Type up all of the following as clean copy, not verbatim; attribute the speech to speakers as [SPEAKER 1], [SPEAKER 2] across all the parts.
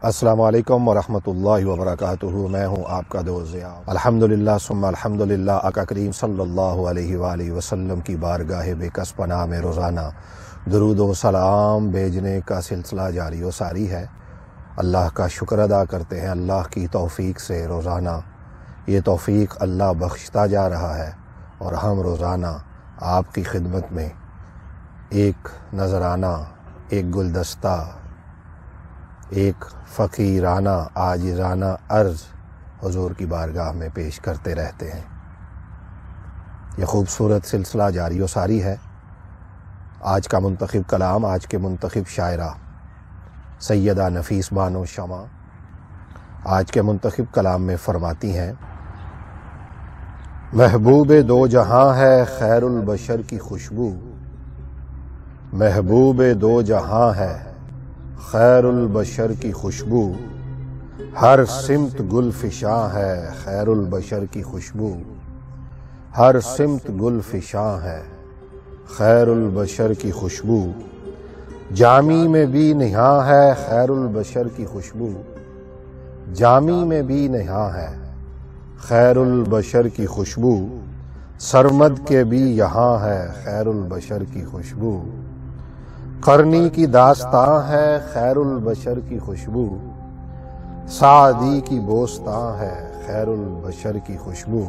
[SPEAKER 1] السلام علیکم ورحمۃ اللہ وبرکاتہ۔ میں ہوں آپ کا دوست ضیاء۔ الحمدللہ ثم الحمدللہ، آقا کریم صلی اللہ علیہ وآلہ وسلم کی بارگاہ بے کس پناہ میں روزانہ درود و سلام بھیجنے کا سلسلہ جاری و ساری ہے۔ اللہ کا شکر ادا کرتے ہیں، اللہ کی توفیق سے روزانہ یہ توفیق اللہ بخشتا جا رہا ہے، اور ہم روزانہ آپ کی خدمت میں ایک نذرانہ، ایک گلدستہ، ایک فقیرانہ عاجزانہ عرض حضور کی بارگاہ میں پیش کرتے رہتے ہیں۔ یہ خوبصورت سلسلہ جاری و ساری ہے۔ آج کا منتخب کلام، آج کے منتخب شاعرہ سیدہ نفیس بانو شمع آج کے منتخب کلام میں فرماتی ہیں: محبوب دو جہاں ہے خیر البشر کی خوشبو، محبوب دو جہاں ہے خیر البشر کی خوشبو، ہر سمت گل فشاں ہے خیر البشر کی خوشبو، ہر سمت گل فشاں ہے خیر البشر کی خوشبو، جامی میں بھی نہاں ہے خیر البشر کی خوشبو، جامی میں بھی نہاں ہے خیر البشر کی خوشبو، سرمد کے بھی یہاں ہے خیر البشر کی خوشبو، قرنی کی داستاں ہے خیر البشر کی خوشبو، سعدی کی بوستاں ہے خیر البشر کی خوشبو،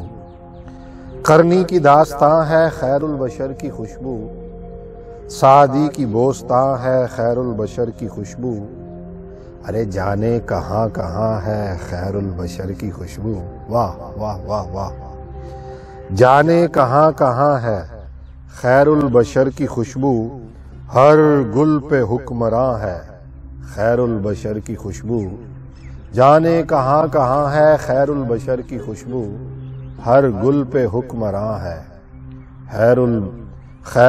[SPEAKER 1] قرنی کی داستاں ہے خیر البشر کی خوشبو، سعدی کی بوستاں ہے خیر البشر کی خوشبو، ارے جانے کہاں کہاں ہے خیر البشر کی خوشبو، واہ واہ واہ واہ، جانے کہاں کہاں ہے خیر البشر کی خوشبو، ہر گل پہ حکمراں ہے خیر البشر کی خوشبو، جانے کہاں کہاں ہے خیر البشر کی خوشبو، ہر گل پہ حکمراں ہے خیر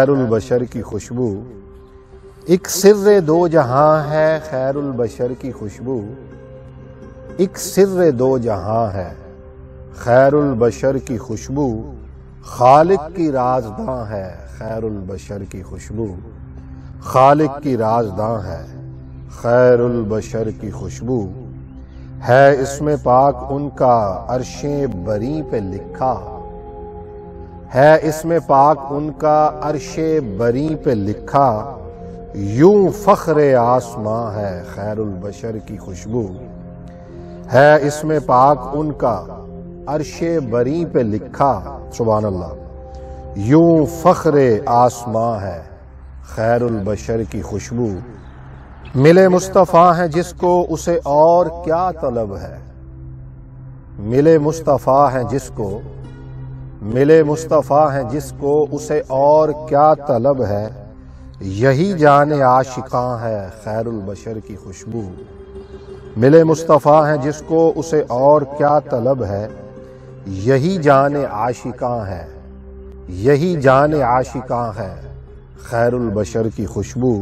[SPEAKER 1] البشر کی خوشبو، ایک سر دو جہاں ہے خیر البشر کی خوشبو، ایک سر دو جہاں ہے خیر البشر کی خوشبو، خالق کی رازداں ہے خیر البشر کی خوشبو، خالق کی رازداں ہے خیر البشر کی خوشبو، ہے اسم پاک ان کا عرش بری پہ لکھا، ہے اسم پاک ان کا عرش بری پہ لکھا، یوں فخر آسماں ہے خیر البشر کی خوشبو، ہے اسم پاک ان کا عرش بری پہ لکھا، سبحان اللہ، یوں فخر آسماں ہے خیر البشر کی خوشبو، ملے مصطفیٰ ہیں جس کو اسے اور کیا طلب ہے، ملے مصطفیٰ ہیں جس کو، ملے مصطفیٰ ہیں جس کو اسے اور کیا طلب ہے، یہی جان عاشقاں ہے خیر البشر کی خوشبو، ملے مصطفیٰ ہیں جس کو اسے اور کیا طلب ہے، یہی جان عاشقاں ہے، یہی جان عاشقاں ہے خیر البشر کی خوشبو،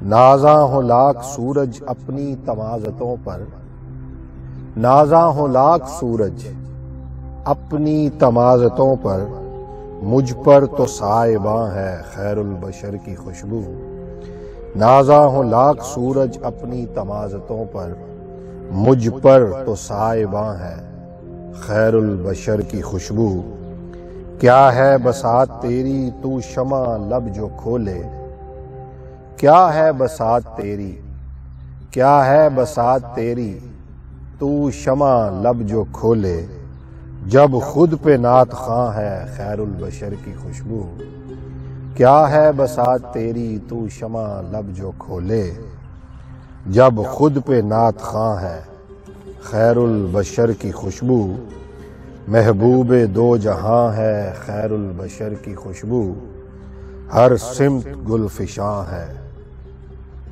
[SPEAKER 1] نازاں ہو لاکھ سورج اپنی تمازتوں پر، نازاں ہو لاکھ سورج اپنی تمازتوں پر، مجھ پر تو سائباں ہے خیر البشر کی خوشبو، نازاں ہو لاکھ سورج اپنی تمازتوں پر، مجھ پر تو سائباں ہے خیر البشر کی خوشبو، کیا ہے بساط تیری تو شمع لب جو کھولے، کیا ہے بساط تیری، کیا ہے بساط تیری تو شمع لب جو کھولے، جب خود پہ نعت خواں ہے خیر البشر کی خوشبو، کیا ہے بساط تیری تو شمع لب جو کھولے، جب خود پہ نعت خواں ہے خیر البشر کی خوشبو، محبوب دو جہاں ہے خیر البشر کی خوشبو، ہر سمت گل فشاں ہے،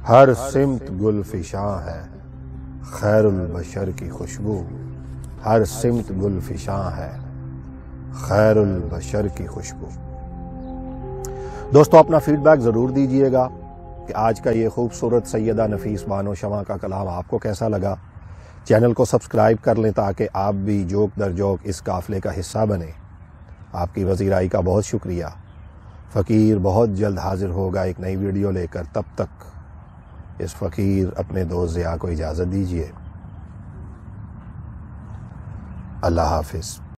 [SPEAKER 1] ہر سمت گل فشاں ہے خیر البشر کی خوشبو، ہر سمت گل فشاں ہے خیر البشر کی خوشبو۔ دوستو اپنا فیڈ بیک ضرور دیجئے گا کہ آج کا یہ خوبصورت سیدہ نفیس بانو شمع کا کلام آپ کو کیسا لگا۔ چینل کو سبسکرائب کر لیں تاکہ آپ بھی جوک در جوک اس قافلے کا حصہ بنیں۔ آپ کی پذیرائی کا بہت شکریہ۔ فقیر بہت جلد حاضر ہوگا ایک نئی ویڈیو لے کر، تب تک اس فقیر اپنے دوست ضیاء کو اجازت دیجیے۔ اللہ حافظ۔